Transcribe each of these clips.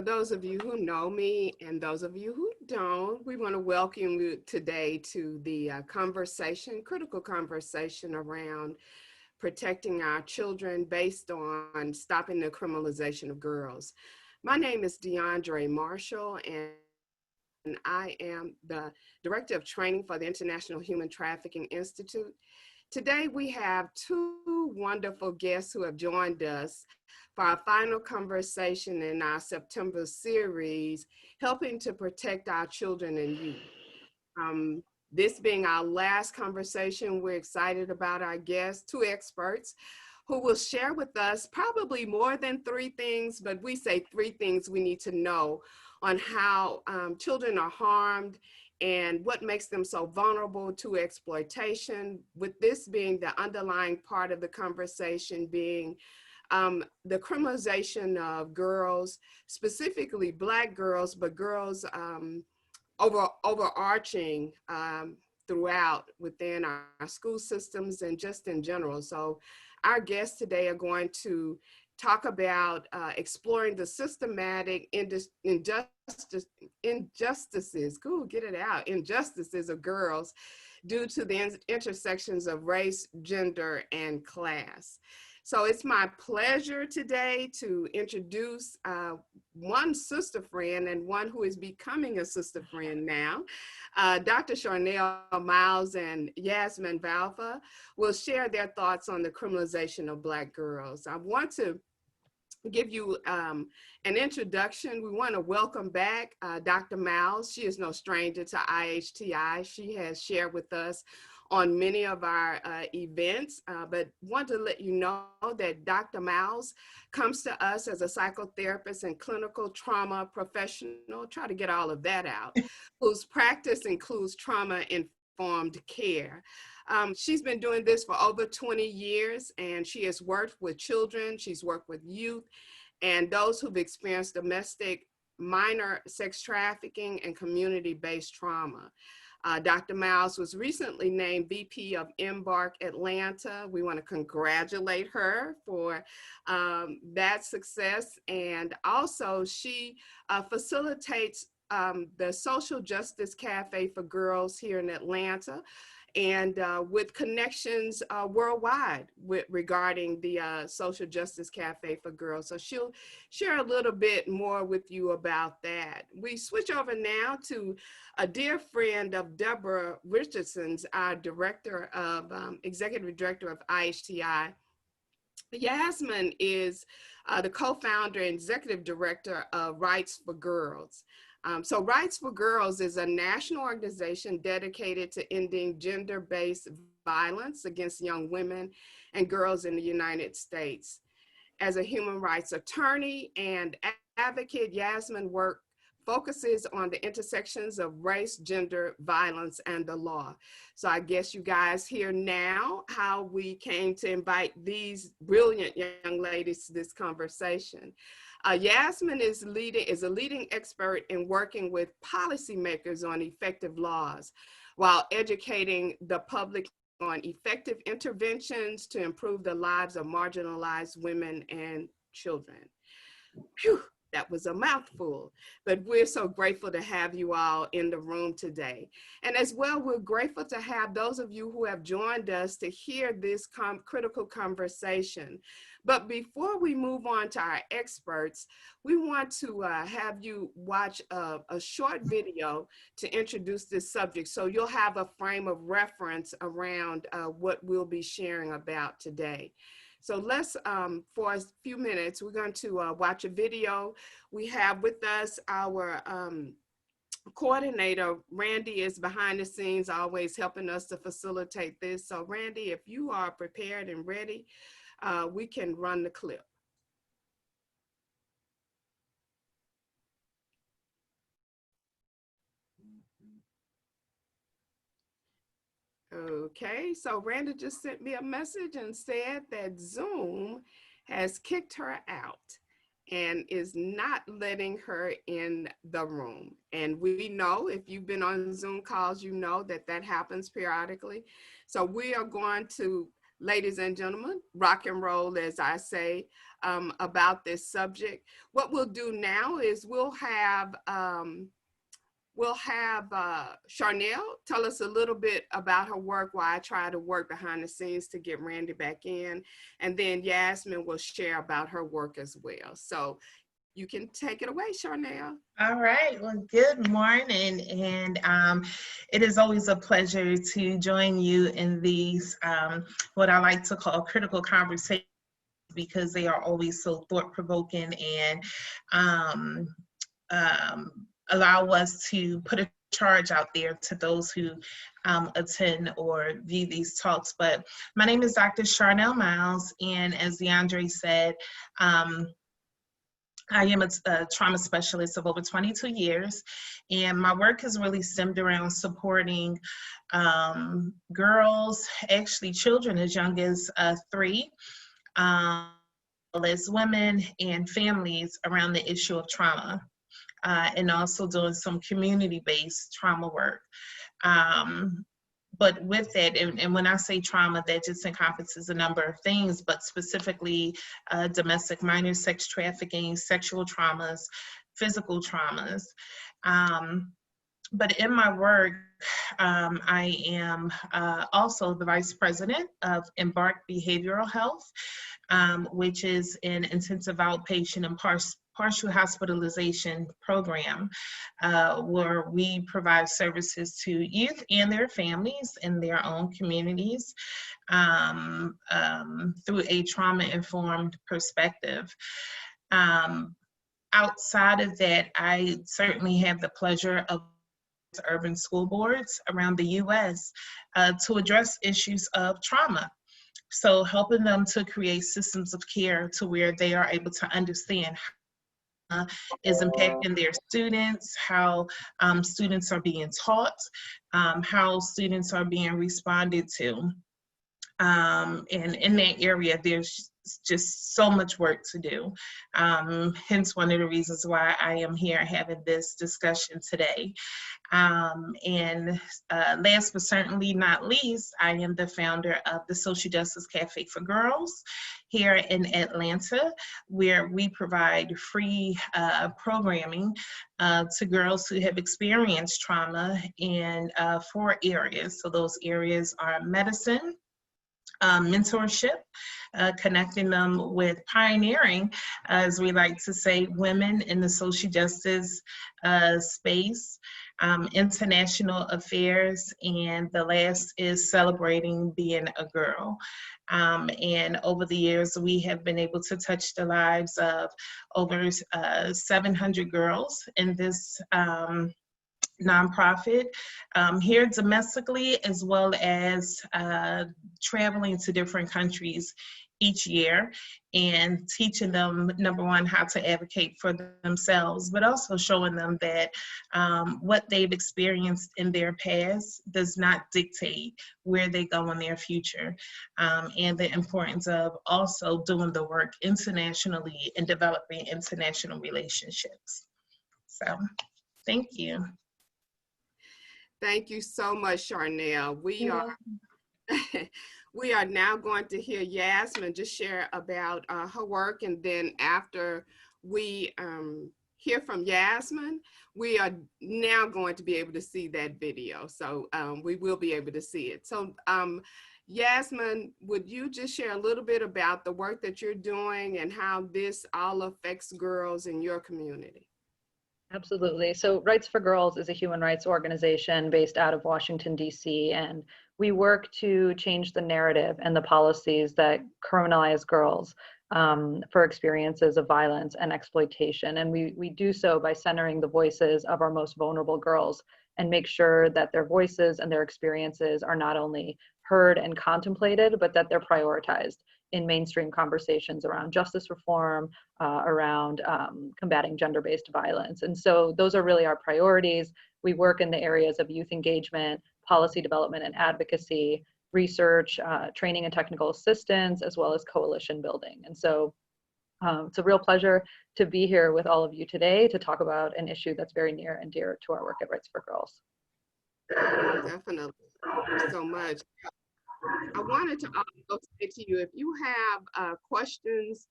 those of you who know me and those of you who don't, we want to welcome you today to the critical conversation around protecting our children based on stopping the criminalization of girls. My name is DeAndre Marshall, and I am the Director of Training for the International Human Trafficking Institute. Today, we have two wonderful guests who have joined us for our final conversation in our September series, Helping to Protect Our Children and Youth. Um, this being our last conversation, we're excited about our guests, two experts, who will share with us probably more than three things, but we say three things we need to know on how children are harmed and what makes them so vulnerable to exploitation, with this being the underlying part of the conversation being the criminalization of girls, specifically Black girls, but girls overarching throughout within our school systems and just in general. So our guests today are going to talk about exploring the systematic injustices of girls due to the intersections of race, gender, and class. So it's my pleasure today to introduce one sister friend and one who is becoming a sister friend now. Dr. Charnel Miles and Yasmin Valfa will share their thoughts on the criminalization of Black girls. I want to give you an introduction. We want to welcome back Dr. Miles. She is no stranger to IHTI. She has shared with us on many of our events, but want to let you know that Dr. Miles comes to us as a psychotherapist and clinical trauma professional, try to get all of that out, whose practice includes trauma-informed care. She's been doing this for over 20 years, and she has worked with children, she's worked with youth, and those who've experienced domestic, minor sex trafficking, and community-based trauma. Dr. Miles was recently named VP of Embark Atlanta. We want to congratulate her for that success. And also she facilitates the Social Justice Cafe for Girls here in Atlanta, and with connections worldwide regarding the Social Justice Cafe for Girls. So she'll share a little bit more with you about that. We switch over now to a dear friend of Deborah Richardson's, our Executive Director of IHTI. Yasmin is the co-founder and executive director of Rights for Girls. So Rights for Girls is a national organization dedicated to ending gender-based violence against young women and girls in the United States. As a human rights attorney and advocate, Yasmin focuses on the intersections of race, gender, violence, and the law. So I guess you guys hear now how we came to invite these brilliant young ladies to this conversation. Yasmin is a leading expert in working with policymakers on effective laws while educating the public on effective interventions to improve the lives of marginalized women and children. Whew, that was a mouthful, but we're so grateful to have you all in the room today. And as well, we're grateful to have those of you who have joined us to hear this critical conversation. But before we move on to our experts, we want to have you watch a short video to introduce this subject, so you'll have a frame of reference around what we'll be sharing about today. So let's, for a few minutes, we're going to watch a video. We have with us our coordinator. Randy is behind the scenes, always helping us to facilitate this. So Randy, if you are prepared and ready, we can run the clip. Okay, so Randa just sent me a message and said that Zoom has kicked her out and is not letting her in the room. And we know, if you've been on Zoom calls, you know that that happens periodically. So we are going to ladies and gentlemen, rock and roll, as I say, about this subject. What we'll do now is we'll have Charnel tell us a little bit about her work while I try to work behind the scenes to get Randy back in. And then Yasmin will share about her work as well. So you can take it away, Charnel. All right. Well, good morning. And it is always a pleasure to join you in these, what I like to call critical conversations, because they are always so thought-provoking and um, allow us to put a charge out there to those who attend or view these talks. But my name is Dr. Charnel Miles, and as DeAndre said, I am a trauma specialist of over 22 years, and my work has really stemmed around supporting girls, actually children as young as 3, as women and families around the issue of trauma, and also doing some community-based trauma work. But with that, and when I say trauma, that just encompasses a number of things, but specifically domestic minor sex trafficking, sexual traumas, physical traumas. But in my work, I am also the vice president of Embark Behavioral Health, which is an intensive outpatient and partial hospitalization program where we provide services to youth and their families in their own communities through a trauma-informed perspective. Outside of that, I certainly have the pleasure of urban school boards around the U.S. To address issues of trauma. So helping them to create systems of care to where they are able to understand how is impacting their students, how students are being taught, how students are being responded to. And in that area, there's just so much work to do. Hence one of the reasons why I am here having this discussion today. And last but certainly not least, I am the founder of the Social Justice Cafe for Girls here in Atlanta, where we provide free programming to girls who have experienced trauma in 4 areas. So those areas are medicine, mentorship, connecting them with pioneering, as we like to say, women in the social justice space, international affairs, and the last is celebrating being a girl. And over the years, we have been able to touch the lives of over 700 girls in this nonprofit here domestically, as well as traveling to different countries each year and teaching them, number one, how to advocate for themselves, but also showing them that what they've experienced in their past does not dictate where they go in their future, and the importance of also doing the work internationally and developing international relationships. So, thank you. Thank you so much, Charnel. We are now going to hear Yasmin just share about her work, and then after we hear from Yasmin, we are now going to be able to see that video. So we will be able to see it. So Yasmin, would you just share a little bit about the work that you're doing and how this all affects girls in your community? Absolutely. So Rights for Girls is a human rights organization based out of Washington, D.C., and we work to change the narrative and the policies that criminalize girls for experiences of violence and exploitation. And we do so by centering the voices of our most vulnerable girls and make sure that their voices and their experiences are not only heard and contemplated, but that they're prioritized in mainstream conversations around justice reform, around combating gender-based violence. And so those are really our priorities. We work in the areas of youth engagement, policy development and advocacy, research, training and technical assistance, as well as coalition building. And so it's a real pleasure to be here with all of you today to talk about an issue that's very near and dear to our work at Rights for Girls. Definitely. Thank you so much. I wanted to also say to you, if you have questions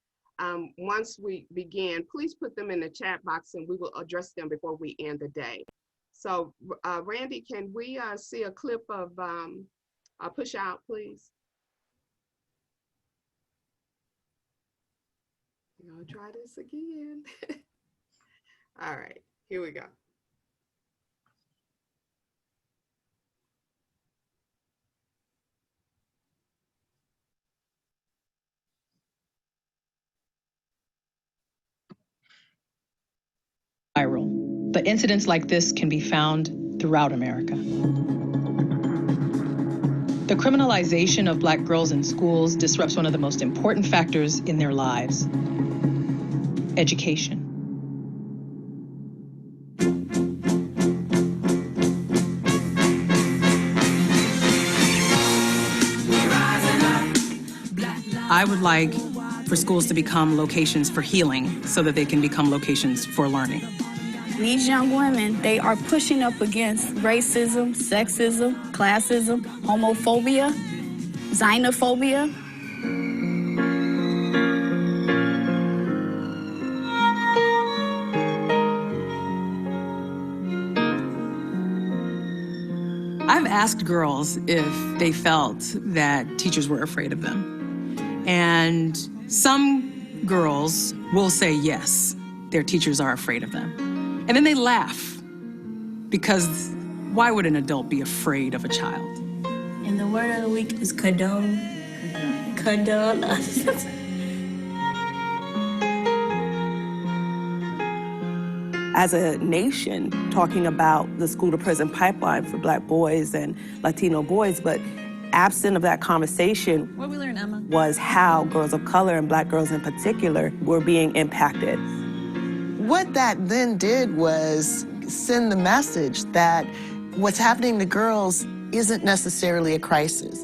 once we begin, please put them in the chat box and we will address them before we end the day. So Randy, can we see a clip of Push Out, please? I'm gonna try this again. All right, here we go. Viral. But incidents like this can be found throughout America. The criminalization of Black girls in schools disrupts one of the most important factors in their lives: education. I would like for schools to become locations for healing so that they can become locations for learning. These young women, they are pushing up against racism, sexism, classism, homophobia, xenophobia. I've asked girls if they felt that teachers were afraid of them. And some girls will say yes, their teachers are afraid of them. And then they laugh, because why would an adult be afraid of a child? And the word of the week is condone. Condone. As a nation, talking about the school-to-prison pipeline for Black boys and Latino boys, but absent of that conversation What we learn, Emma? was how girls of color and Black girls in particular were being impacted. What that then did was send the message that what's happening to girls isn't necessarily a crisis.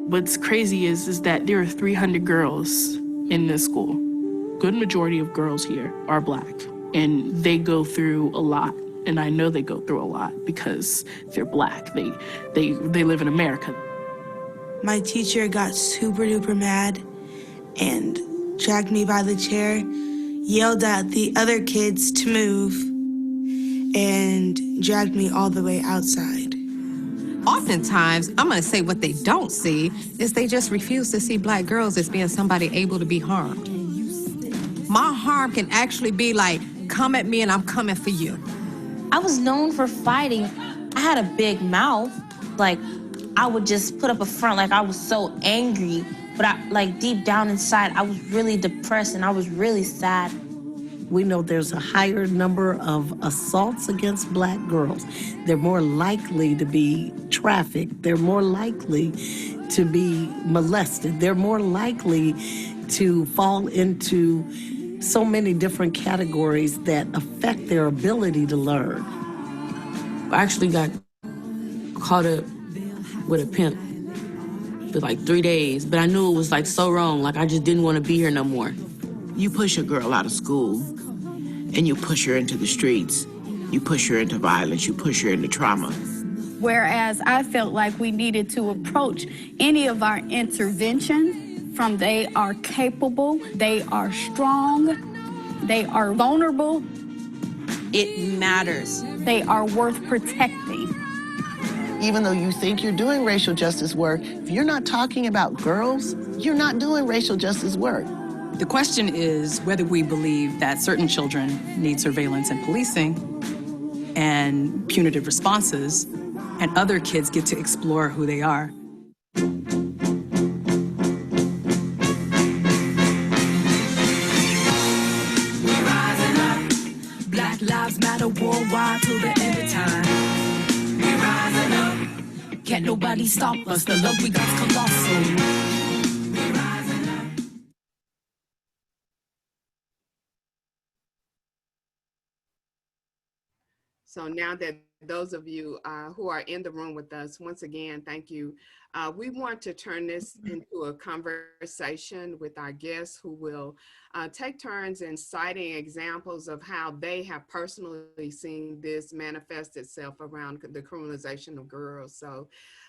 What's crazy is that there are 300 girls in this school. Good majority of girls here are Black, and they go through a lot. And I know they go through a lot because they're Black. They live in America. My teacher got super duper mad and dragged me by the chair, yelled at the other kids to move, and dragged me all the way outside. Oftentimes, I'm gonna say what they don't see is they just refuse to see Black girls as being somebody able to be harmed. My harm can actually be like, come at me and I'm coming for you. I was known for fighting. I had a big mouth. Like, I would just put up a front like I was so angry, but deep down inside, I was really depressed and I was really sad. We know there's a higher number of assaults against Black girls. They're more likely to be trafficked. They're more likely to be molested. They're more likely to fall into so many different categories that affect their ability to learn. I actually got caught up with a pimp for like 3 days, but I knew it was like so wrong. Like I just didn't want to be here no more. You push a girl out of school and you push her into the streets. You push her into violence, you push her into trauma. Whereas I felt like we needed to approach any of our interventions from they are capable, they are strong, they are vulnerable. It matters. They are worth protecting. Even though you think you're doing racial justice work, if you're not talking about girls, you're not doing racial justice work. The question is whether we believe that certain children need surveillance and policing and punitive responses, and other kids get to explore who they are. Black lives matter worldwide till the end of time. We rising up. Can't nobody stop us. The love we got's colossal. We rising up. So now that those of you who are in the room with us, once again, thank you. We want to turn this into a conversation with our guests who will take turns in citing examples of how they have personally seen this manifest itself around the criminalization of girls. So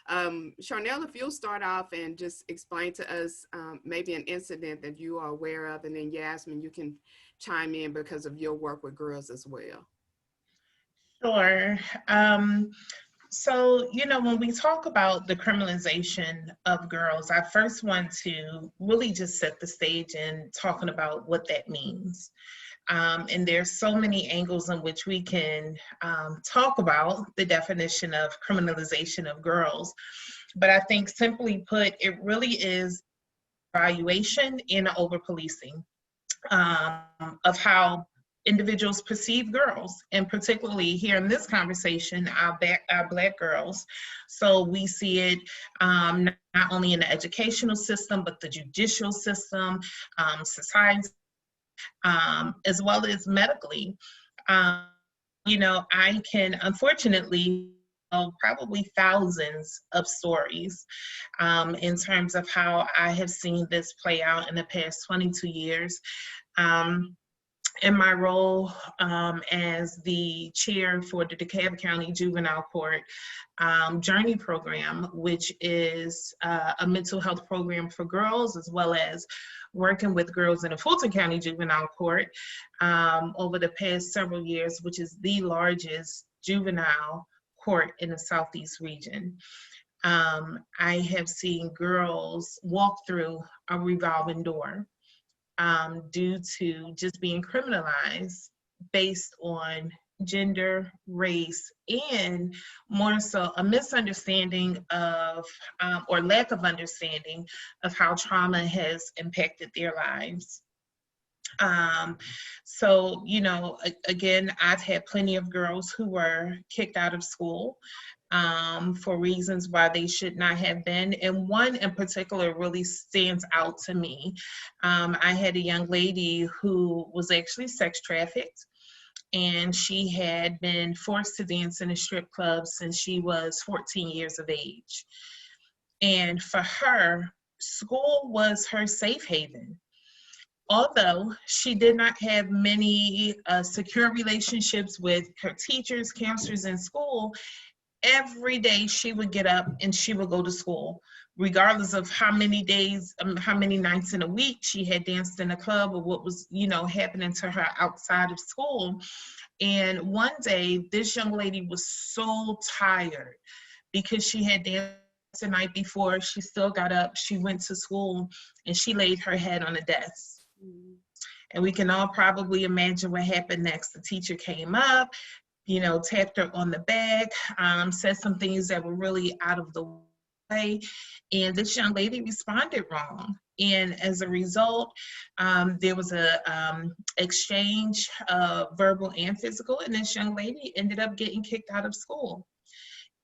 Charnel, if you'll start off and just explain to us maybe an incident that you are aware of, and then Yasmin, you can chime in because of your work with girls as well. Sure. So, when we talk about the criminalization of girls, I first want to really just set the stage in talking about what that means. And there's so many angles in which we can talk about the definition of criminalization of girls. But I think simply put, it really is evaluation and over-policing of how individuals perceive girls, and particularly here in this conversation, our Black girls. So we see it not only in the educational system, but the judicial system, society, as well as medically. I can unfortunately probably thousands of stories in terms of how I have seen this play out in the past 22 years. In my role as the chair for the DeKalb County Juvenile Court Journey Program, which is a mental health program for girls, as well as working with girls in the Fulton County Juvenile Court over the past several years, which is the largest juvenile court in the Southeast region. I have seen girls walk through a revolving door due to just being criminalized based on gender, race, and more so a misunderstanding of, or lack of understanding of how trauma has impacted their lives. So, again, I've had plenty of girls who were kicked out of school for reasons why they should not have been. And one in particular really stands out to me. I had a young lady who was actually sex trafficked, and she had been forced to dance in a strip club since she was 14 years of age. And for her, school was her safe haven. Although she did not have many secure relationships with her teachers, counselors in school, every day she would get up and she would go to school, regardless of how many days, how many nights in a week she had danced in a club or what was, happening to her outside of school. And one day, this young lady was so tired because she had danced the night before. She still got up, she went to school, and she laid her head on the desk. And we can all probably imagine what happened next. The teacher came up, tapped her on the back, said some things that were really out of the way. And this young lady responded wrong. And as a result, there was a exchange of verbal and physical, and this young lady ended up getting kicked out of school.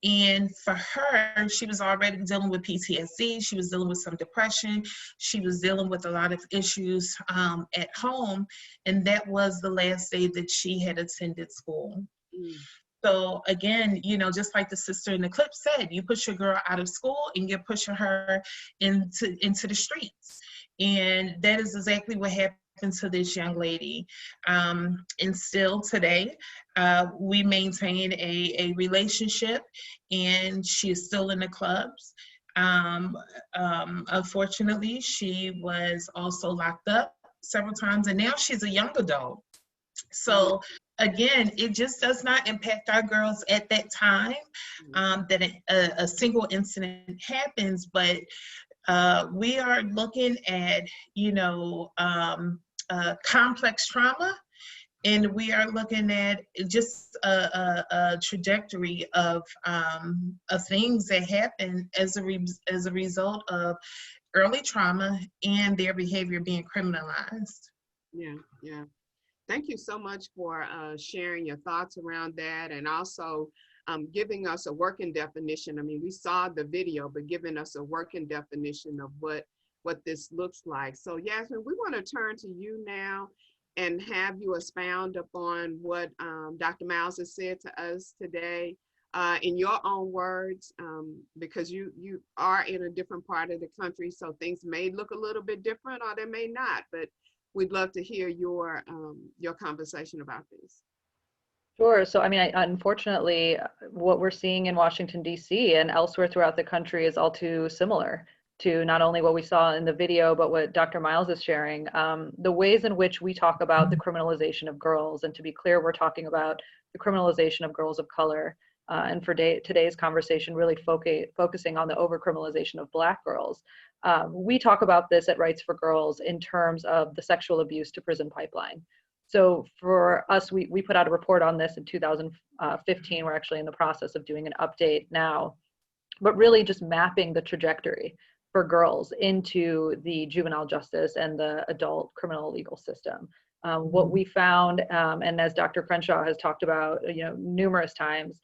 And for her, she was already dealing with PTSD. She was dealing with some depression. She was dealing with a lot of issues at home. And that was the last day that she had attended school. So again, just like the sister in the clip said, you push your girl out of school and you're pushing her into the streets. And that is exactly what happened to this young lady. And still today, we maintain a relationship, and she is still in the clubs. Unfortunately, she was also locked up several times, and now she's a young adult. So again, it just does not impact our girls at that time that a single incident happens, but we are looking at, complex trauma, and we are looking at just a trajectory of things that happen as a result of early trauma and their behavior being criminalized. Yeah. Thank you so much for sharing your thoughts around that, and also giving us a working definition. I mean, we saw the video, but giving us a working definition of what this looks like. So Yasmin, we want to turn to you now and have you expound upon what Dr. Miles has said to us today in your own words, because you are in a different part of the country, so things may look a little bit different or they may not, but we'd love to hear your conversation about this. Sure. So, I mean, unfortunately, what we're seeing in Washington, D.C. and elsewhere throughout the country is all too similar to not only what we saw in the video, but what Dr. Miles is sharing. The ways in which we talk about the criminalization of girls, and to be clear, we're talking about the criminalization of girls of color. And for today's conversation, really focusing on the overcriminalization of Black girls. We talk about this at Rights for Girls in terms of the sexual abuse to prison pipeline. So for us, we put out a report on this in 2015. We're actually in the process of doing an update now, but really just mapping the trajectory for girls into the juvenile justice and the adult criminal legal system. What we found, and as Dr. Crenshaw has talked about, numerous times,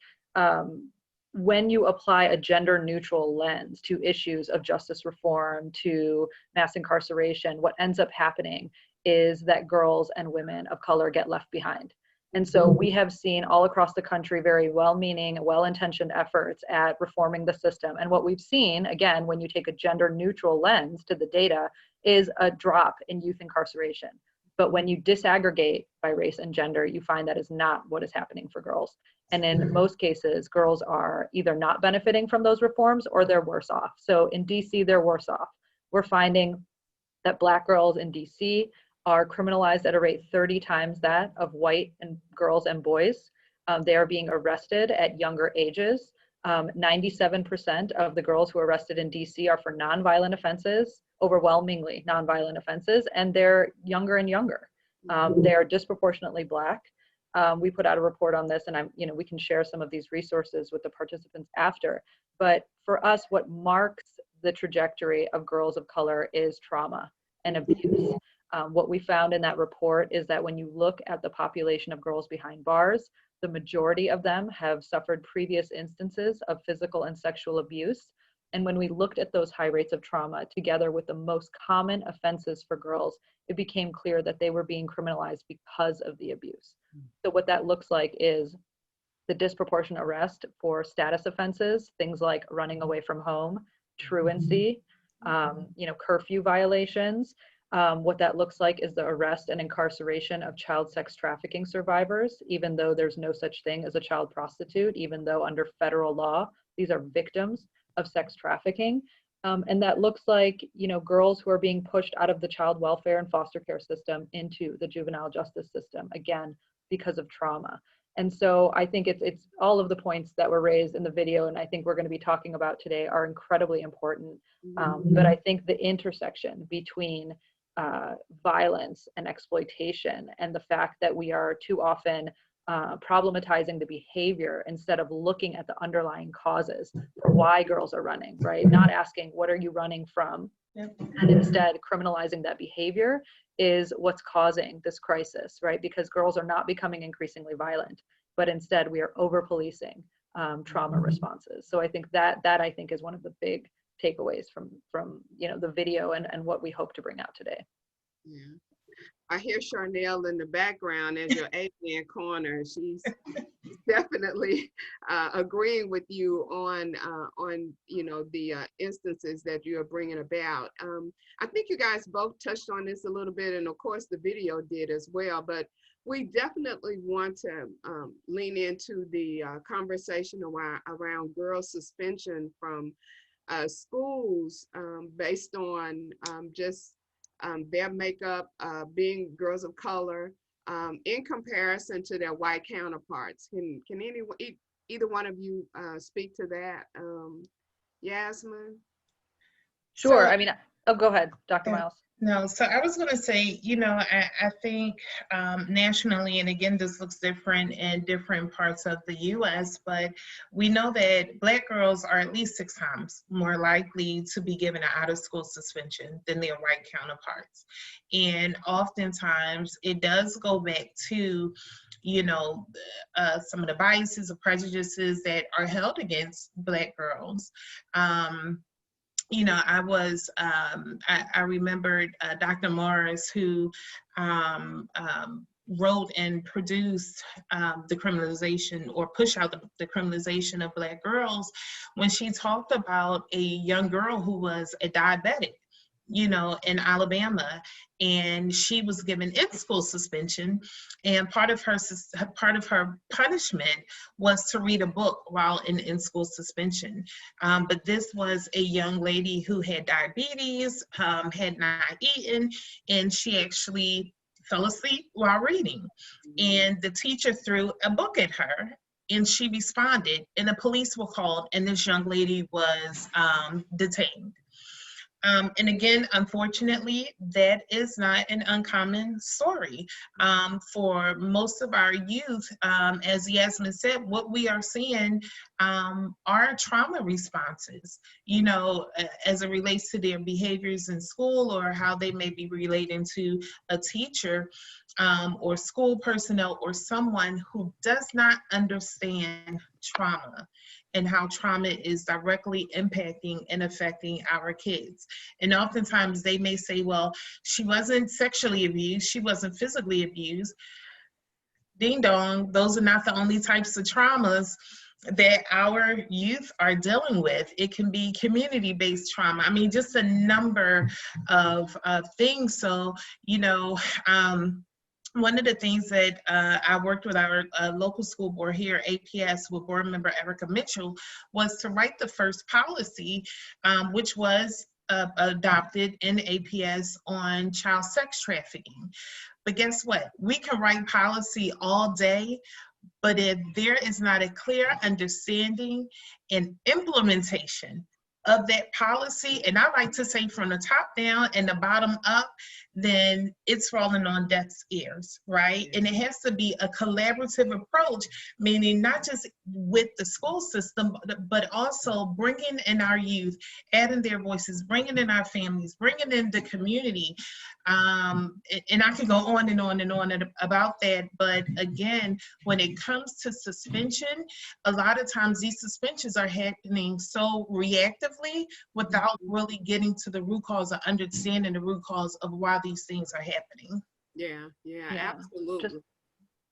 when you apply a gender neutral lens to issues of justice reform, to mass incarceration, what ends up happening is that girls and women of color get left behind. And so we have seen all across the country very well-meaning, well-intentioned efforts at reforming the system. And what we've seen, again, when you take a gender neutral lens to the data, is a drop in youth incarceration. But when you disaggregate by race and gender, you find that is not what is happening for girls. And in most cases, girls are either not benefiting from those reforms or they're worse off. So in DC, they're worse off. We're finding that Black girls in DC are criminalized at a rate 30 times that of white and girls and boys. They are being arrested at younger ages. 97% of the girls who are arrested in DC are for nonviolent offenses, overwhelmingly nonviolent offenses, and they're younger and younger. They're disproportionately Black. We put out a report on this, and we can share some of these resources with the participants after. But for us, what marks the trajectory of girls of color is trauma and abuse. What we found in that report is that when you look at the population of girls behind bars, the majority of them have suffered previous instances of physical and sexual abuse. And when we looked at those high rates of trauma together with the most common offenses for girls, it became clear that they were being criminalized because of the abuse. So what that looks like is the disproportionate arrest for status offenses, things like running away from home, truancy, curfew violations. What that looks like is the arrest and incarceration of child sex trafficking survivors, even though there's no such thing as a child prostitute, even though under federal law, these are victims of sex trafficking. And that looks like, girls who are being pushed out of the child welfare and foster care system into the juvenile justice system, again, because of trauma. And so I think it's all of the points that were raised in the video, and I think we're going to be talking about today, are incredibly important. But I think the intersection between violence and exploitation, and the fact that we are too often problematizing the behavior instead of looking at the underlying causes for why girls are running, right? Not asking, what are you running from? And instead criminalizing that behavior is what's causing this crisis, right? Because girls are not becoming increasingly violent, but instead we are over-policing trauma responses. So I think that I think is one of the big takeaways from the video and what we hope to bring out today. Yeah. I hear Charnel in the background as your alien corner. She's definitely agreeing with you on the instances that you are bringing about. I think you guys both touched on this a little bit, and of course the video did as well, but we definitely want to lean into the conversation around girls' suspension from schools based on just their makeup, being girls of color, in comparison to their white counterparts. Can either one of you speak to that? Yasmin? Sure. Go ahead, Dr. Miles. No, so I was going to say, I think nationally, and again, this looks different in different parts of the U.S., but we know that Black girls are at least 6 times more likely to be given an out-of-school suspension than their white counterparts. And oftentimes, it does go back to, some of the biases or prejudices that are held against Black girls. you know, I remembered Dr. Morris, who wrote and produced the criminalization, or push out the criminalization of Black girls, when she talked about a young girl who was a diabetic, you know, in Alabama, and she was given in-school suspension, and part of her punishment was to read a book while in-school suspension. But this was a young lady who had diabetes, had not eaten, and she actually fell asleep while reading. And the teacher threw a book at her, and she responded, and the police were called, and this young lady was detained. And again, unfortunately, that is not an uncommon story. For most of our youth, as Yasmin said, what we are seeing are trauma responses, you know, as it relates to their behaviors in school, or how they may be relating to a teacher or school personnel, or someone who does not understand trauma and how trauma is directly impacting and affecting our kids. And oftentimes they may say, well, she wasn't sexually abused, she wasn't physically abused. Ding dong, those are not the only types of traumas that our youth are dealing with. It can be community-based trauma. I mean, just a number of things. So, you know, one of the things that I worked with our local school board here, APS, with board member Erica Mitchell, was to write the first policy, which was adopted in APS on child sex trafficking. But guess what? We can write policy all day, but if there is not a clear understanding and implementation of that policy, and I like to say from the top down and the bottom up, then it's falling on deaf ears, right? And it has to be a collaborative approach, meaning not just with the school system, but also bringing in our youth, adding their voices, bringing in our families, bringing in the community. And I can go on and on and on about that. But again, when it comes to suspension, a lot of times these suspensions are happening so reactively without really getting to the root cause or understanding the root cause of why these things are happening. Yeah, Yeah. absolutely.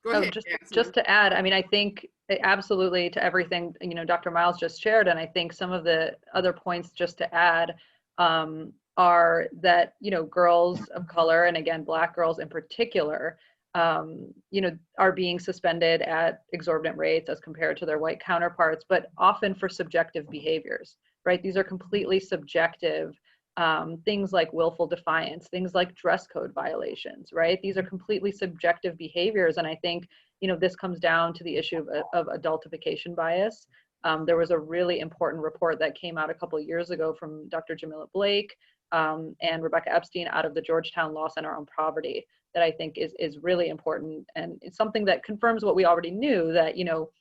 Go ahead, Just to add, I mean, I think absolutely to everything, you know, Dr. Miles just shared, and I think some of the other points just to add are that, you know, girls of color, and again, Black girls in particular, you know, are being suspended at exorbitant rates as compared to their white counterparts, but often for subjective behaviors, right? These are completely subjective things like willful defiance, things like dress code violations, right? These are completely subjective behaviors. And I think, you know, this comes down to the issue of adultification bias. There was a really important report that came out a couple of years ago from Dr. Jamila Blake and Rebecca Epstein out of the Georgetown Law Center on Poverty that I think is really important. And it's something that confirms what we already knew, that, you know,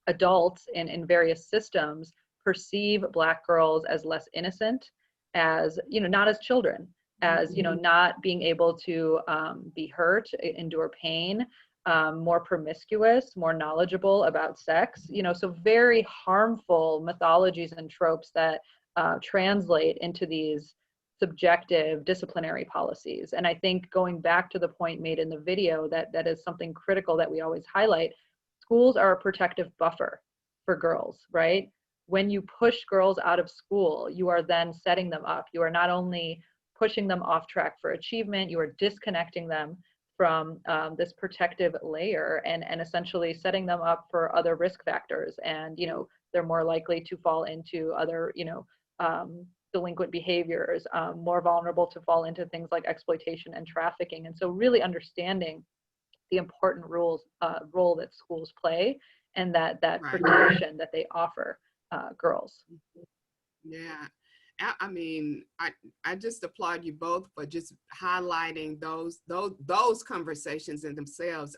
adults in various systems perceive Black girls as less innocent, as, you know, not as children, as, you know, not being able to be hurt, endure pain, more promiscuous, more knowledgeable about sex, you know, so very harmful mythologies and tropes that translate into these subjective disciplinary policies. And I think going back to the point made in the video, that is something critical that we always highlight. Schools are a protective buffer for girls, right? When you push girls out of school, you are then setting them up. You are not only pushing them off track for achievement, you are disconnecting them from this protective layer and essentially setting them up for other risk factors. And, you know, they're more likely to fall into other, you know, delinquent behaviors, more vulnerable to fall into things like exploitation and trafficking. And so really understanding the important role that schools play and that protection that they offer girls. Yeah, I mean, I just applaud you both for just highlighting those conversations in themselves.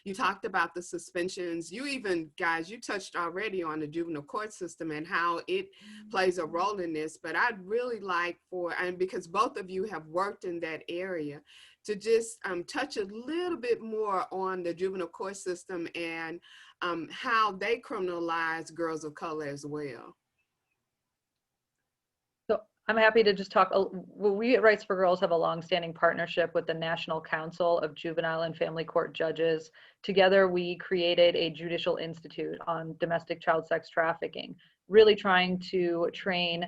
You talked about the suspensions. You even, guys, you touched already on the juvenile court system and how it plays a role in this. But I'd really like and because both of you have worked in that area, to just touch a little bit more on the juvenile court system and how they criminalize girls of color as well. So I'm happy to just talk. Well, we at Rights for Girls have a longstanding partnership with the National Council of Juvenile and Family Court Judges. Together, we created a judicial institute on domestic child sex trafficking, really trying to train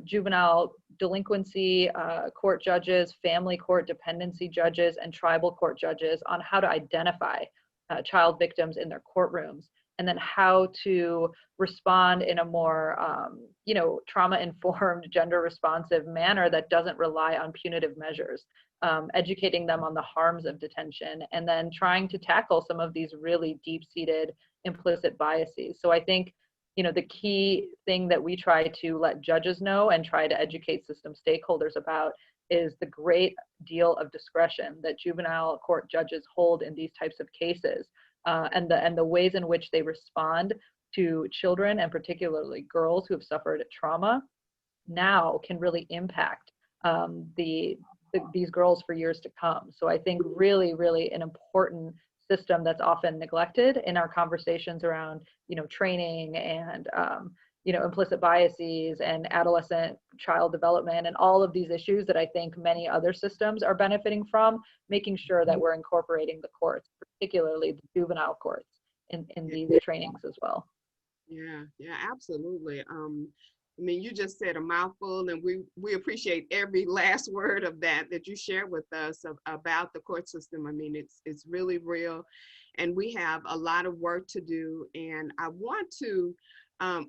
juvenile delinquency court judges, family court dependency judges, and tribal court judges on how to identify child victims in their courtrooms, and then how to respond in a more, trauma-informed, gender-responsive manner that doesn't rely on punitive measures, educating them on the harms of detention, and then trying to tackle some of these really deep-seated implicit biases. So I think, the key thing that we try to let judges know and try to educate system stakeholders about is the great deal of discretion that juvenile court judges hold in these types of cases. And the ways in which they respond to children, and particularly girls who have suffered trauma, now can really impact these girls for years to come. So I think really, really an important system that's often neglected in our conversations around, training and, implicit biases and adolescent child development and all of these issues that I think many other systems are benefiting from, making sure that we're incorporating the courts, particularly the juvenile courts, in these trainings as well. Yeah, absolutely. You just said a mouthful, and we appreciate every last word of that you shared with us about the court system. It's really real, and we have a lot of work to do. And I want to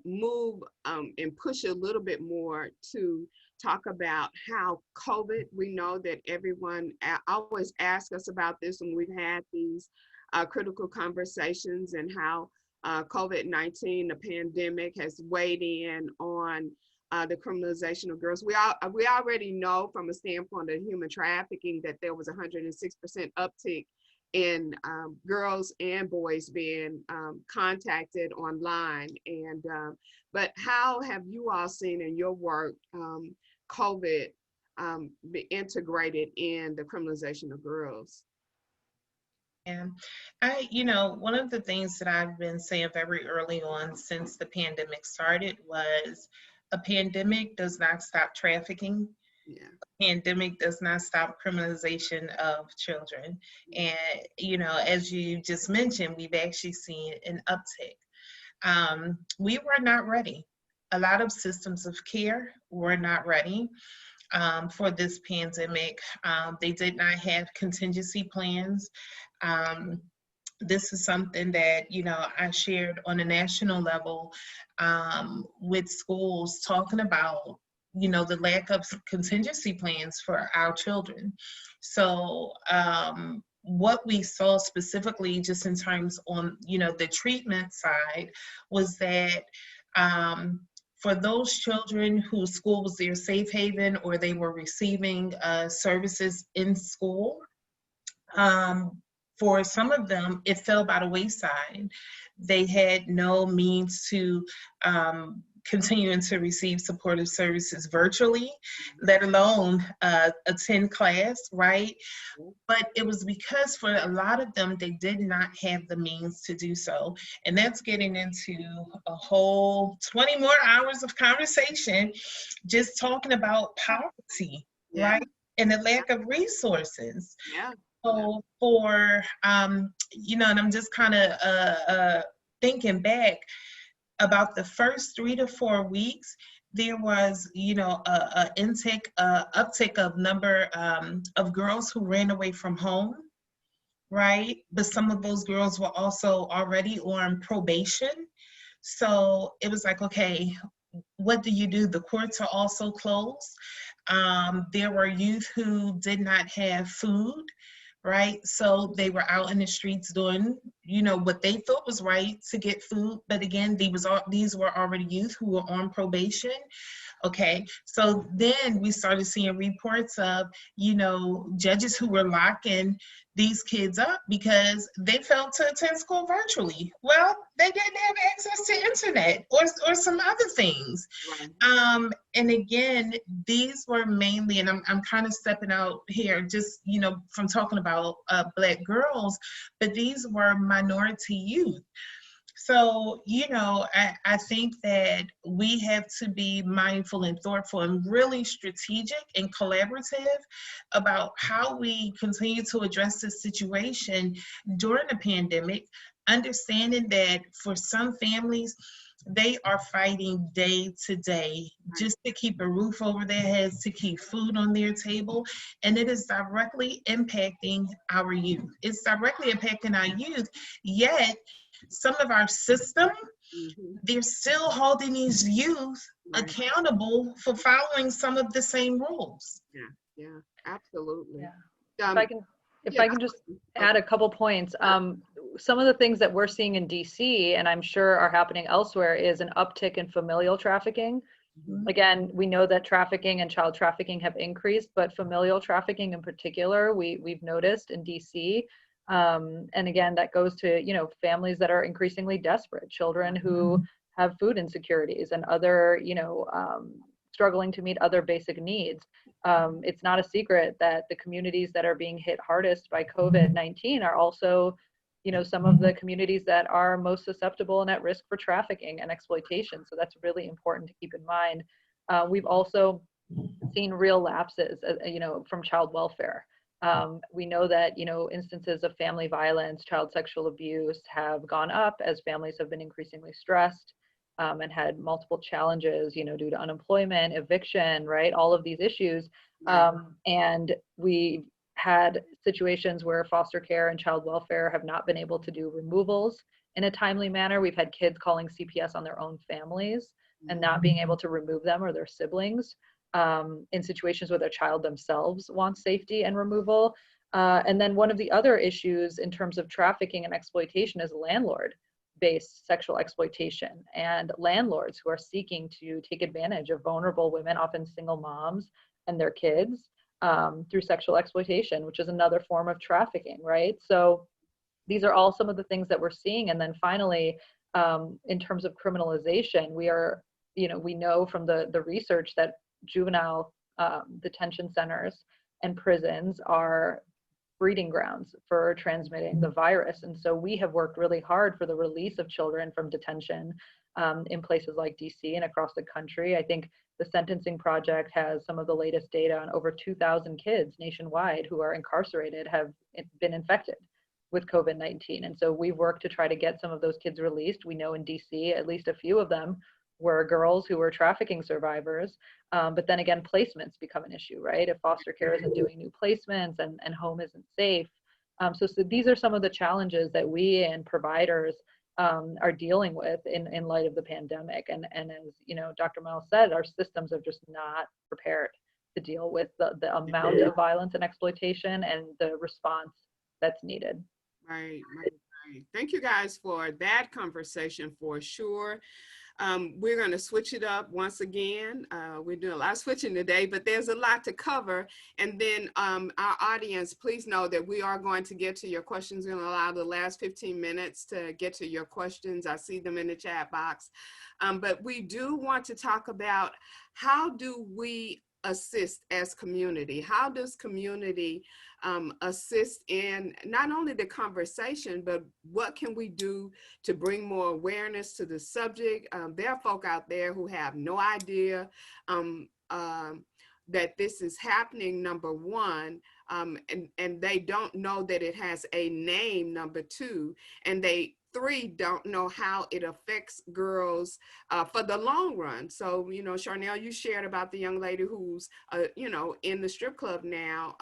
move and push a little bit more to talk about how COVID, we know that everyone always asks us about this, and we've had these critical conversations, and how COVID-19, the pandemic, has weighed in on the criminalization of girls. We already know from a standpoint of human trafficking that there was 106% uptick in girls and boys being contacted online. And but how have you all seen in your work COVID be integrated in the criminalization of girls? And one of the things that I've been saying very early on since the pandemic started was a pandemic does not stop trafficking. Yeah. A pandemic does not stop criminalization of children. And, as you just mentioned, we've actually seen an uptick. We were not ready. A lot of systems of care were not ready for this pandemic. They did not have contingency plans. This is something that, I shared on a national level with schools, talking about, the lack of contingency plans for our children. So what we saw specifically just in terms on, the treatment side was that for those children whose school was their safe haven, or they were receiving services in school, for some of them, it fell by the wayside. They had no means to continuing to receive supportive services virtually, let alone attend class, right? But it was because for a lot of them, they did not have the means to do so. And that's getting into a whole 20 more hours of conversation, just talking about poverty, right? And the lack of resources. Yeah. So for, and I'm just kind of thinking back about the first 3 to 4 weeks, there was, a uptick of number of girls who ran away from home, right? But some of those girls were also already on probation. So it was like, okay, what do you do? The courts are also closed. There were youth who did not have food, right? So they were out in the streets doing, what they thought was right to get food. But again, these were already youth who were on probation. Okay, so then we started seeing reports of, judges who were locking these kids up because they felt to attend school virtually. Well, they didn't have access to internet or some other things. Right. And again, these were mainly, and I'm kind of stepping out here just, from talking about Black girls, but these were minority youth. So, I think that we have to be mindful and thoughtful and really strategic and collaborative about how we continue to address this situation during the pandemic, understanding that for some families, they are fighting day to day just to keep a roof over their heads, to keep food on their table. And it is directly impacting our youth. It's directly impacting our youth, yet some of our system, they're still holding these youth accountable for following some of the same rules. Yeah, absolutely. Yeah. If I can just add a couple points. Some of the things that we're seeing in DC, and I'm sure are happening elsewhere, is an uptick in familial trafficking. Again, we know that trafficking and child trafficking have increased, but familial trafficking in particular, we've noticed in DC. And again, that goes to, families that are increasingly desperate, children who have food insecurities and other, struggling to meet other basic needs. It's not a secret that the communities that are being hit hardest by COVID-19 are also, some of the communities that are most susceptible and at risk for trafficking and exploitation. So that's really important to keep in mind. We've also seen real lapses, from child welfare. We know that, instances of family violence, child sexual abuse have gone up as families have been increasingly stressed. And had multiple challenges, due to unemployment, eviction, right? All of these issues. And we had situations where foster care and child welfare have not been able to do removals in a timely manner. We've had kids calling CPS on their own families and not being able to remove them or their siblings in situations where their child themselves wants safety and removal. And then one of the other issues in terms of trafficking and exploitation is landlord-based sexual exploitation, and landlords who are seeking to take advantage of vulnerable women, often single moms and their kids, through sexual exploitation, which is another form of trafficking, right? So these are all some of the things that we're seeing. And then finally, in terms of criminalization, we know from the research that juvenile detention centers and prisons are breeding grounds for transmitting the virus. And so we have worked really hard for the release of children from detention in places like DC and across the country. I think the Sentencing Project has some of the latest data on over 2,000 kids nationwide who are incarcerated have been infected with COVID-19. And so we've worked to try to get some of those kids released. We know in DC, at least a few of them were girls who were trafficking survivors. But then again, placements become an issue, right? If foster care isn't doing new placements and home isn't safe. So these are some of the challenges that we and providers are dealing with in light of the pandemic. And as Dr. Miles said, our systems are just not prepared to deal with the amount of violence and exploitation and the response that's needed. Right. Thank you guys for that conversation for sure. We're going to switch it up once again. We're doing a lot of switching today, but there's a lot to cover. And then our audience, please know that we are going to get to your questions. We're going to allow the last 15 minutes to get to your questions. I see them in the chat box. But we do want to talk about how do we assist as community? How does community assist in not only the conversation, but what can we do to bring more awareness to the subject? There are folk out there who have no idea that this is happening, number one, and they don't know that it has a name, number two, and they don't know how it affects girls for the long run. So, Charnel, you shared about the young lady who's, in the strip club now.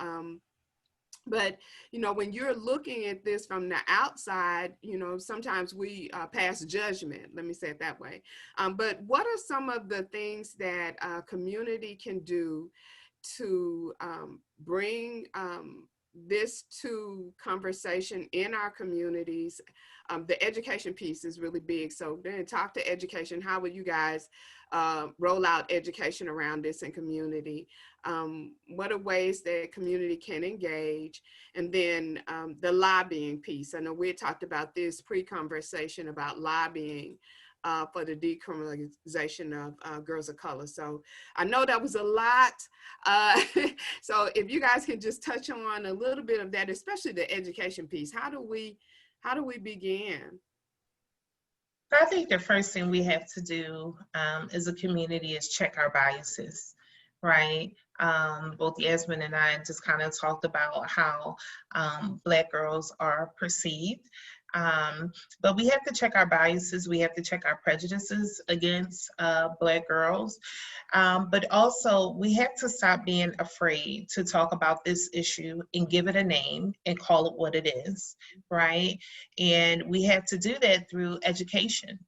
But, when you're looking at this from the outside, sometimes we pass judgment, let me say it that way. But what are some of the things that community can do to bring this to conversation in our communities? The education piece is really big. So then talk to education. How will you guys roll out education around this in community? What are ways that community can engage? And then the lobbying piece. I know we had talked about this pre-conversation about lobbying for the decriminalization of girls of color. So I know that was a lot. So if you guys can just touch on a little bit of that, especially the education piece. How do we begin? I think the first thing we have to do as a community is check our biases, right? Both Yasmin and I just kind of talked about how Black girls are perceived. But we have to check our biases. We have to check our prejudices against Black girls. But also, we have to stop being afraid to talk about this issue and give it a name and call it what it is, right? And we have to do that through education.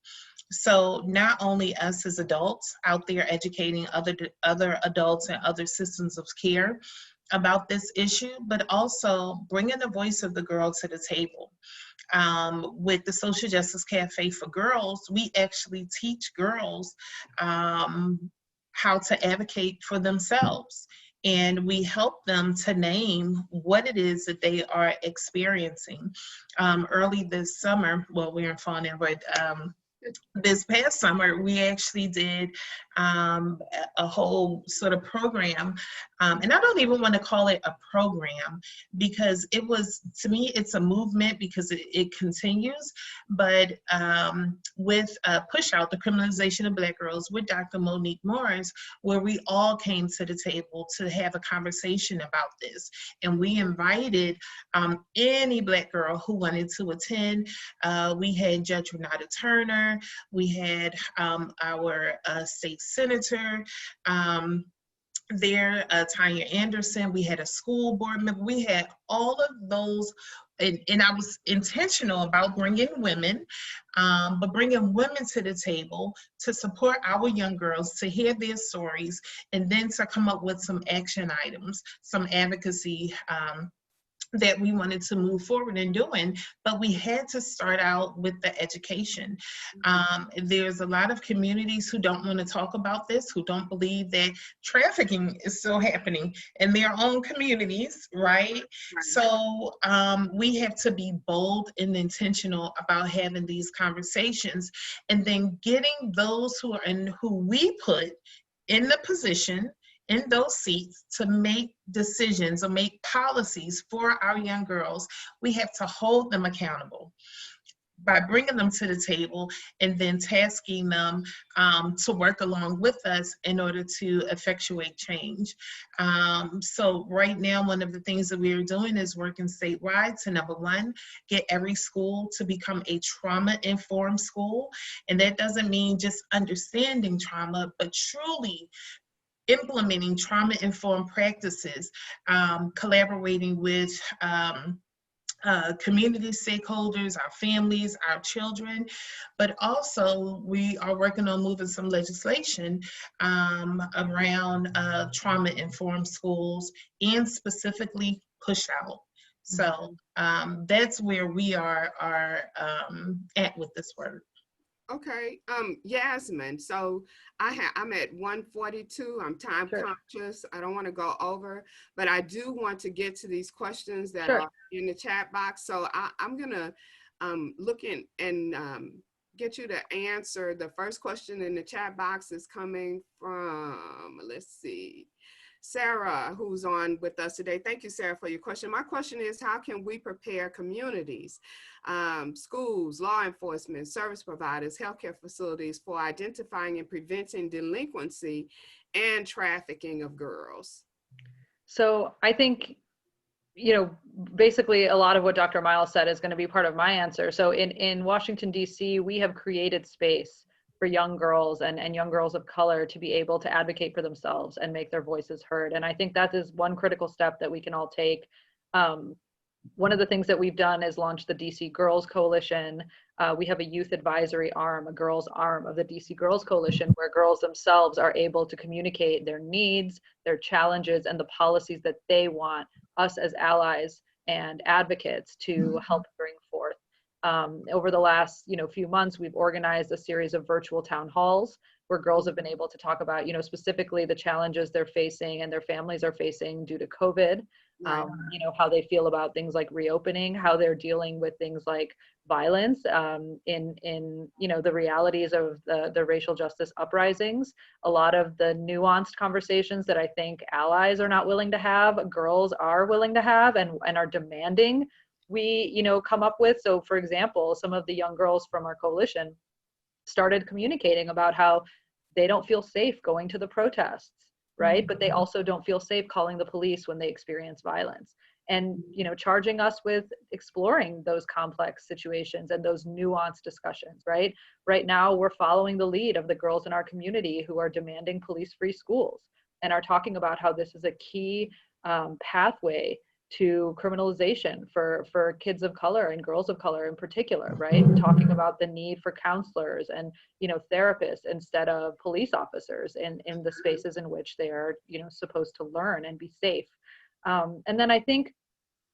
So not only us as adults out there educating other adults and other systems of care about this issue, but also bringing the voice of the girl to the table. With the Social Justice Cafe for Girls, we actually teach girls how to advocate for themselves. And we help them to name what it is that they are experiencing. Early this summer, well, we're in fall now, but this past summer, we actually did a whole sort of program. And I don't even want to call it a program because it was, to me, it's a movement because it continues. But with Push Out, the Criminalization of Black Girls with Dr. Monique Morris, where we all came to the table to have a conversation about this. And we invited any Black girl who wanted to attend. We had Judge Renata Turner. We had our state senator there, Tanya Anderson. We had a school board member. We had all of those, and I was intentional about bringing women, but bringing women to the table to support our young girls, to hear their stories, and then to come up with some action items, some advocacy that we wanted to move forward in doing, but we had to start out with the education. There's a lot of communities who don't want to talk about this, who don't believe that trafficking is still happening in their own communities, right? So we have to be bold and intentional about having these conversations, and then getting those who we put in the position, in those seats, to make decisions or make policies for our young girls. We have to hold them accountable by bringing them to the table and then tasking them to work along with us in order to effectuate change. So right now, one of the things that we are doing is working statewide to, number one, get every school to become a trauma-informed school. And that doesn't mean just understanding trauma, but truly implementing trauma-informed practices, collaborating with community stakeholders, our families, our children, but also we are working on moving some legislation around trauma-informed schools and specifically Push Out. So that's where we are at with this work. Okay, Yasmin, so I'm at 1:42. I'm time conscious. I don't want to go over, but I do want to get to these questions that are in the chat box. So I'm gonna look in and get you to answer. The first question in the chat box is coming from, let's see, Sarah, who's on with us today. Thank you, Sarah, for your question. My question is, how can we prepare communities, schools, law enforcement, service providers, healthcare facilities for identifying and preventing delinquency and trafficking of girls? So I think, you know, basically a lot of what Dr. Miles said is going to be part of my answer. So in Washington, D.C., we have created space for young girls and young girls of color to be able to advocate for themselves and make their voices heard. And I think that is one critical step that we can all take. One of the things that we've done is launch the DC Girls Coalition. We have a youth advisory arm, a girls arm of the DC Girls Coalition, where girls themselves are able to communicate their needs, their challenges, and the policies that they want us as allies and advocates to help bring forth. Over the last, few months, we've organized a series of virtual town halls where girls have been able to talk about, specifically the challenges they're facing and their families are facing due to COVID. How they feel about things like reopening, how they're dealing with things like violence in the realities of the racial justice uprisings. A lot of the nuanced conversations that I think allies are not willing to have, girls are willing to have and are demanding we come up with. So for example, some of the young girls from our coalition started communicating about how they don't feel safe going to the protests, right? But they also don't feel safe calling the police when they experience violence. And, you know, charging us with exploring those complex situations and those nuanced discussions, right? Right now, we're following the lead of the girls in our community who are demanding police-free schools and are talking about how this is a key pathway to criminalization for kids of color and girls of color in particular, right? Talking about the need for counselors and, you know, therapists instead of police officers in the spaces in which they are, you know, supposed to learn and be safe. And then I think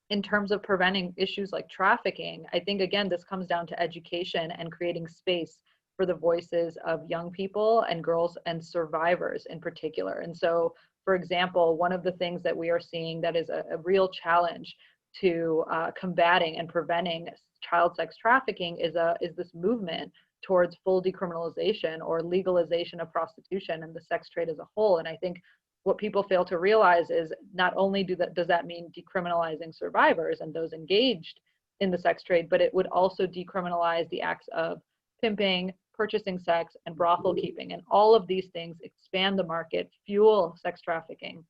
in terms of preventing issues like trafficking, I think, again, this comes down to education and creating space for the voices of young people and girls and survivors in particular. And so, for example, one of the things that we are seeing that is a real challenge to combating and preventing child sex trafficking is this movement towards full decriminalization or legalization of prostitution and the sex trade as a whole. And I think what people fail to realize is not only does that mean decriminalizing survivors and those engaged in the sex trade, but it would also decriminalize the acts of pimping, purchasing sex, and brothel keeping. And all of these things expand the market, fuel sex trafficking.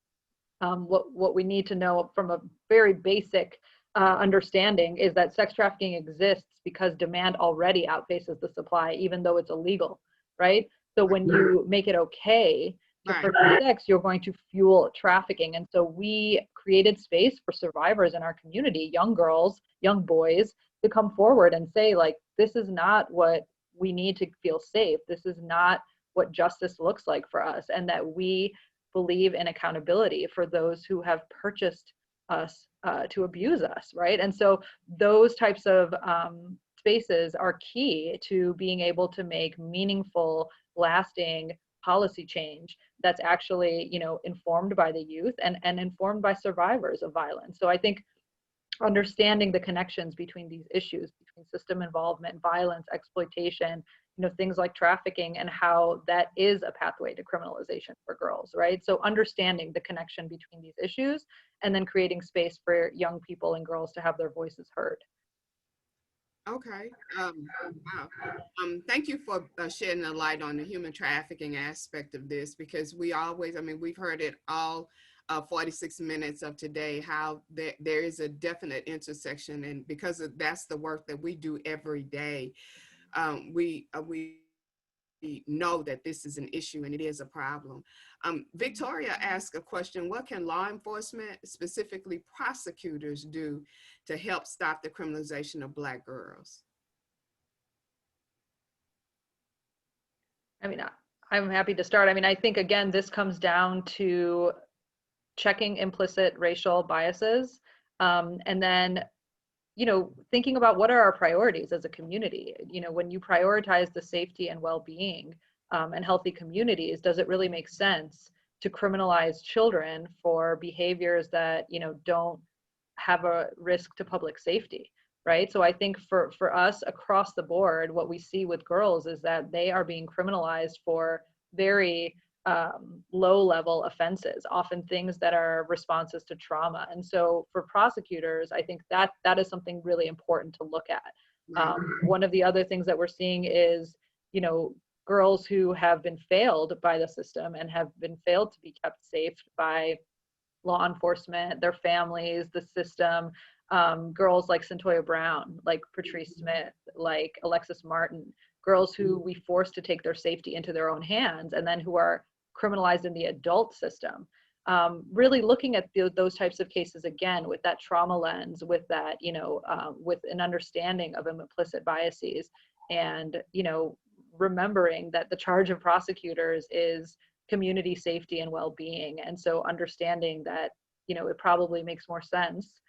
What we need to know from a very basic understanding is that sex trafficking exists because demand already outpaces the supply, even though it's illegal, right? So when you make it okay to purchase sex, you're going to fuel trafficking. And so we created space for survivors in our community, young girls, young boys, to come forward and say, like, this is not what we need to feel safe. This is not what justice looks like for us, and that we believe in accountability for those who have purchased us to abuse us, right? And so those types of spaces are key to being able to make meaningful, lasting policy change that's actually, you know, informed by the youth and informed by survivors of violence. So I think understanding the connections between these issues, between system involvement, violence, exploitation, you know, things like trafficking, and how that is a pathway to criminalization for girls, right? So understanding the connection between these issues and then creating space for young people and girls to have their voices heard. Okay. Wow. Thank you for shedding a light on the human trafficking aspect of this, because we always, I mean, we've heard it all 46 minutes of today, how there is a definite intersection, and because that's the work that we do every day, we know that this is an issue and it is a problem. Victoria asked a question: what can law enforcement, specifically prosecutors, do to help stop the criminalization of Black girls? I mean, I'm happy to start. I mean, I think, again, this comes down to checking implicit racial biases, and then, you know, thinking about what are our priorities as a community. You know, when you prioritize the safety and well-being and healthy communities, does it really make sense to criminalize children for behaviors that, you know, don't have a risk to public safety, right? So I think for us across the board, what we see with girls is that they are being criminalized for very low-level offenses, often things that are responses to trauma. And so for prosecutors, I think that is something really important to look at. One of the other things that we're seeing is, you know, girls who have been failed by the system and have been failed to be kept safe by law enforcement, their families, the system, girls like Centoya Brown, like Patrice Smith, like Alexis Martin, girls who we force to take their safety into their own hands and then who are criminalized in the adult system. Really looking at those types of cases, again, with that trauma lens, with that, you know, with an understanding of implicit biases, and, you know, remembering that the charge of prosecutors is community safety and well-being. And so understanding that, you know, it probably makes more sense.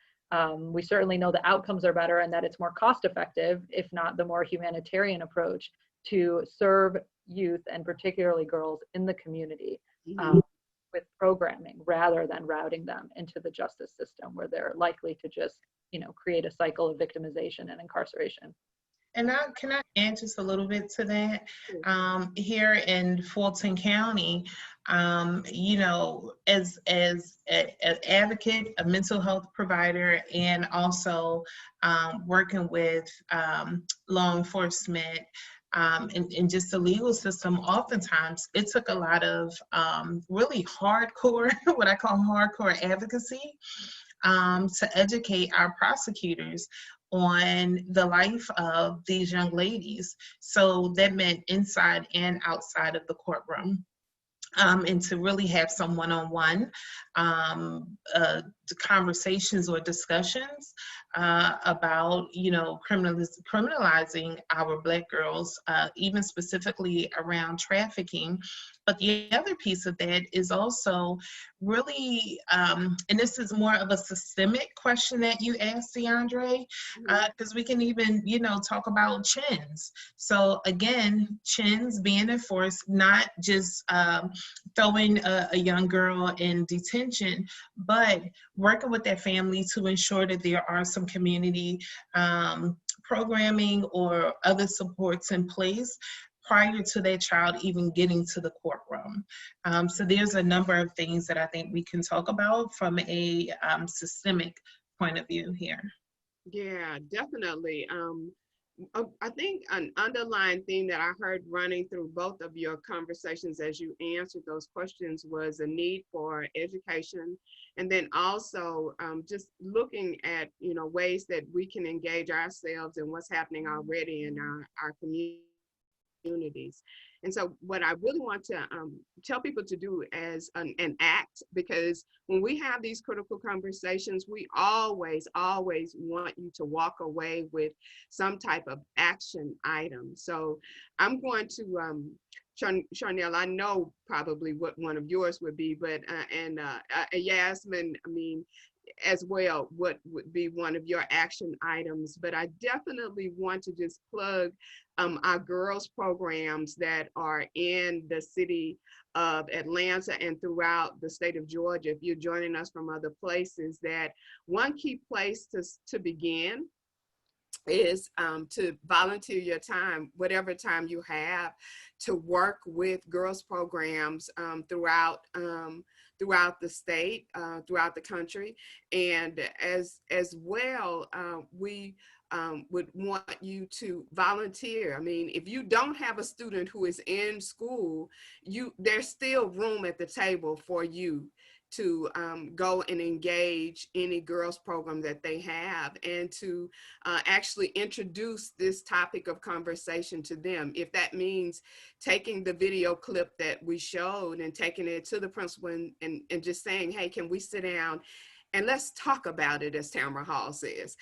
We certainly know the outcomes are better and that it's more cost effective, if not the more humanitarian approach, to serve youth and particularly girls in the community with programming rather than routing them into the justice system where they're likely to just, you know, create a cycle of victimization and incarceration. And can I add just a little bit to that? Here in Fulton County, you know, as an advocate, a mental health provider, and also working with law enforcement, and just the legal system, oftentimes it took a lot of really hardcore, what I call hardcore advocacy, to educate our prosecutors on the life of these young ladies. So that meant inside and outside of the courtroom. And to really have some one-on-one conversations or discussions about, criminalizing our Black girls, even specifically around trafficking. But the other piece of that is also really, and this is more of a systemic question that you asked, DeAndre, because we can even, talk about chins. So again, chins being enforced, not just throwing a young girl in detention, but working with that family to ensure that there are some community programming or other supports in place prior to that child even getting to the courtroom. So there's a number of things that I think we can talk about from a systemic point of view here. Yeah, definitely. I think an underlying theme that I heard running through both of your conversations as you answered those questions was a need for education, and then also just looking at ways that we can engage ourselves in what's happening already in our communities. And so what I really want to tell people to do as an act, because when we have these critical conversations, we always want you to walk away with some type of action item. So I'm going to, Charnel, I know probably what one of yours would be, but, Yasmin, I mean, as well, what would be one of your action items. But I definitely want to just plug our girls programs that are in the city of Atlanta and throughout the state of Georgia. If you're joining us from other places, that one key place to begin is to volunteer your time, whatever time you have, to work with girls programs throughout the state, throughout the country. And as well, we would want you to volunteer. I mean, if you don't have a student who is in school, there's still room at the table for you to go and engage any girls program that they have, and to actually introduce this topic of conversation to them. If that means taking the video clip that we showed and taking it to the principal and just saying, hey, can we sit down and let's talk about it, as Tamara Hall says.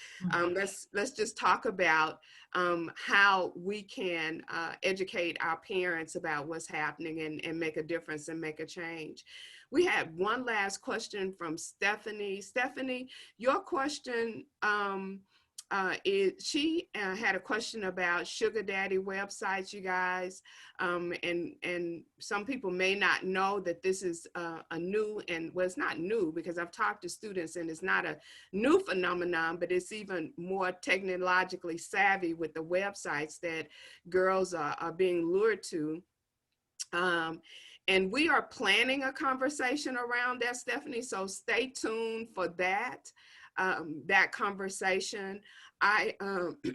Let's just talk about how we can educate our parents about what's happening and make a difference and make a change. We had one last question from Stephanie. Stephanie, your question is, she had a question about sugar daddy websites, you guys. And some people may not know that this is a new, and well, it's not new because I've talked to students and it's not a new phenomenon, but it's even more technologically savvy with the websites that girls are being lured to. And we are planning a conversation around that, Stephanie, so stay tuned for that, that conversation.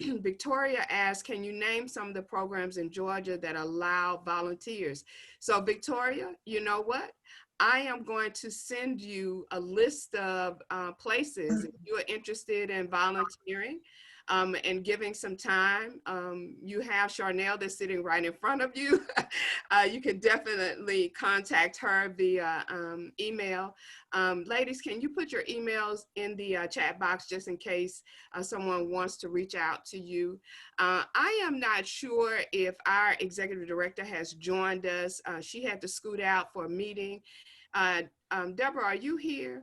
Victoria asked, can you name some of the programs in Georgia that allow volunteers? So Victoria, you know what? I am going to send you a list of places if you're interested in volunteering. And giving some time. You have Charnel that's sitting right in front of you. You can definitely contact her via email. Ladies, can you put your emails in the chat box just in case someone wants to reach out to you? I am not sure if our executive director has joined us. She had to scoot out for a meeting. Deborah, are you here?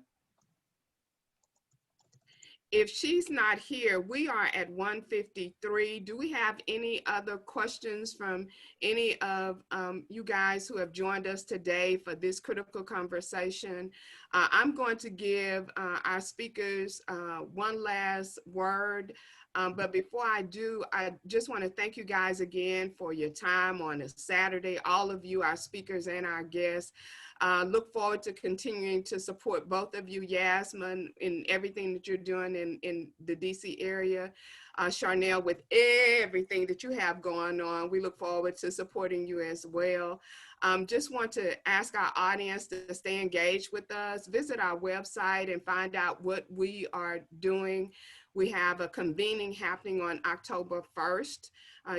If she's not here, we are at 1:53. Do we have any other questions from any of you guys who have joined us today for this critical conversation? I'm going to give our speakers one last word. But before I do, I just want to thank you guys again for your time on a Saturday, all of you, our speakers and our guests. Look forward to continuing to support both of you, Yasmin, in everything that you're doing in the DC area. Charnel, with everything that you have going on. We look forward to supporting you as well. Just want to ask our audience to stay engaged with us. Visit our website and find out what we are doing. We have a convening happening on October 1st.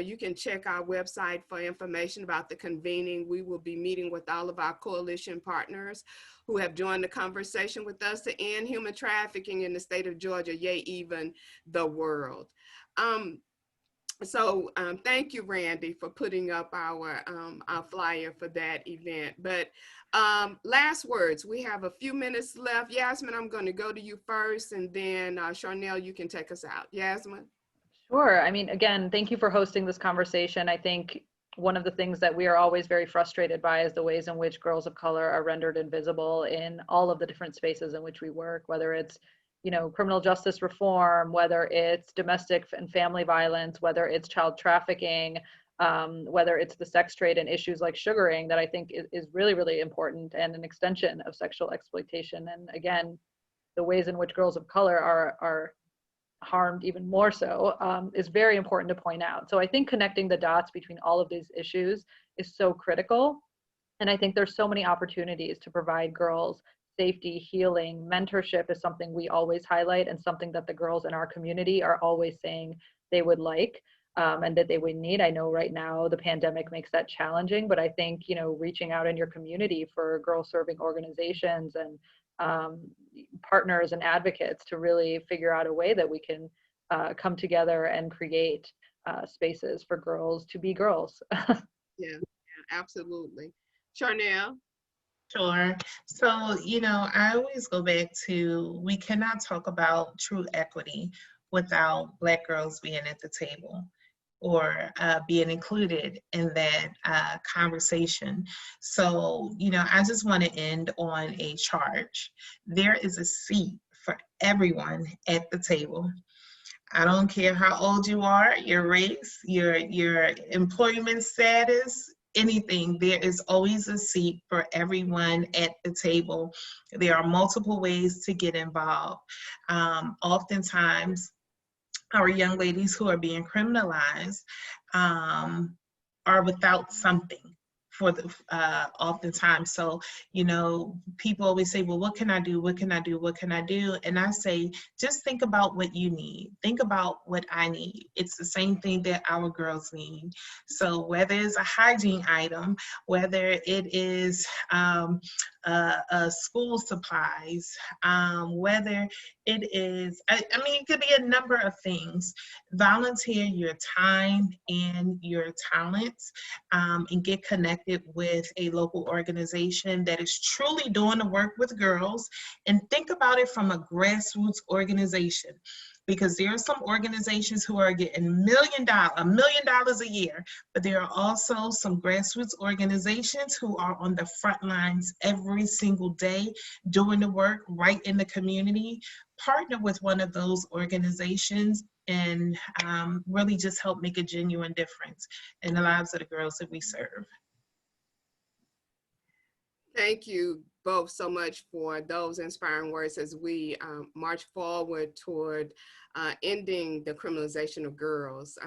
You can check our website for information about the convening. We will be meeting with all of our coalition partners who have joined the conversation with us to end human trafficking in the state of Georgia, yea, even the world. Thank you, Randy, for putting up our flyer for that event. But last words, we have a few minutes left. Yasmin, I'm going to go to you first, and then Charnel, you can take us out. Yasmin? Sure. I mean, again, thank you for hosting this conversation. I think one of the things that we are always very frustrated by is the ways in which girls of color are rendered invisible in all of the different spaces in which we work, whether it's, you know, criminal justice reform, whether it's domestic and family violence, whether it's child trafficking, whether it's the sex trade and issues like sugaring that I think is really, really important and an extension of sexual exploitation. And again, the ways in which girls of color are harmed even more so is very important to point out. So I think connecting the dots between all of these issues is so critical. And I think there's so many opportunities to provide girls safety, healing, mentorship is something we always highlight and something that the girls in our community are always saying they would like and that they would need. I know right now the pandemic makes that challenging, but I think, you know, reaching out in your community for girl serving organizations and partners and advocates to really figure out a way that we can come together and create spaces for girls to be girls. Yeah, absolutely. Charnel? Sure. So, you know, I always go back to, we cannot talk about true equity without Black girls being at the table or being included in that conversation. So, you know, I just want to end on a charge. There is a seat for everyone at the table. I don't care how old you are, your race, your employment status, anything, there is always a seat for everyone at the table. There are multiple ways to get involved. Oftentimes, our young ladies who are being criminalized are without something for the oftentimes. So, you know, people always say, well, what can I do? What can I do? What can I do? And I say, just think about what you need. Think about what I need. It's the same thing that our girls need. So whether it's a hygiene item, whether it is school supplies, whether it is, I mean, it could be a number of things. Volunteer your time and your talents and get connected with a local organization that is truly doing the work with girls, and think about it from a grassroots organization, because there are some organizations who are getting $1 million a year, but there are also some grassroots organizations who are on the front lines every single day doing the work right in the community. Partner with one of those organizations and really just help make a genuine difference in the lives of the girls that we serve. Thank you both so much for those inspiring words as we march forward toward ending the criminalization of girls.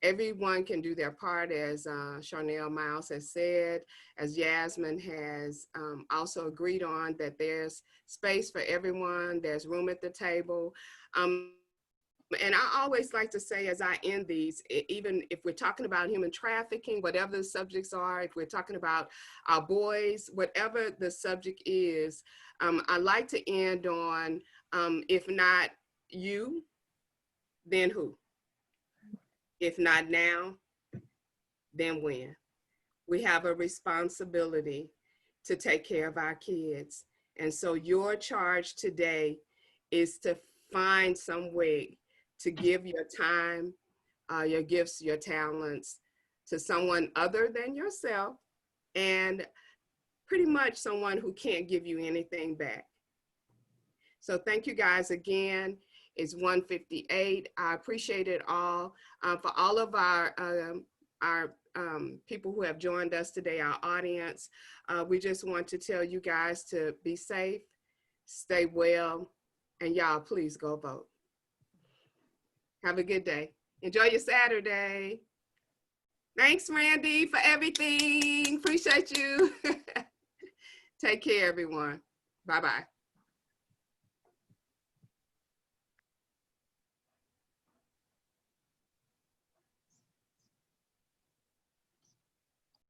Everyone can do their part, as Charnel Miles has said, as Yasmin has also agreed on, that there's space for everyone, there's room at the table. And I always like to say, as I end these, even if we're talking about human trafficking, whatever the subjects are, if we're talking about our boys, whatever the subject is, I like to end on, if not you, then who? If not now, then when? We have a responsibility to take care of our kids. And so your charge today is to find some way to give your time, your gifts, your talents to someone other than yourself, and pretty much someone who can't give you anything back. So thank you guys again. It's 1:58. I appreciate it all. For all of our people who have joined us today, our audience, we just want to tell you guys to be safe, stay well, and y'all please go vote. Have a good day. Enjoy your Saturday. Thanks, Randy, for everything. Appreciate you. Take care, everyone. Bye-bye.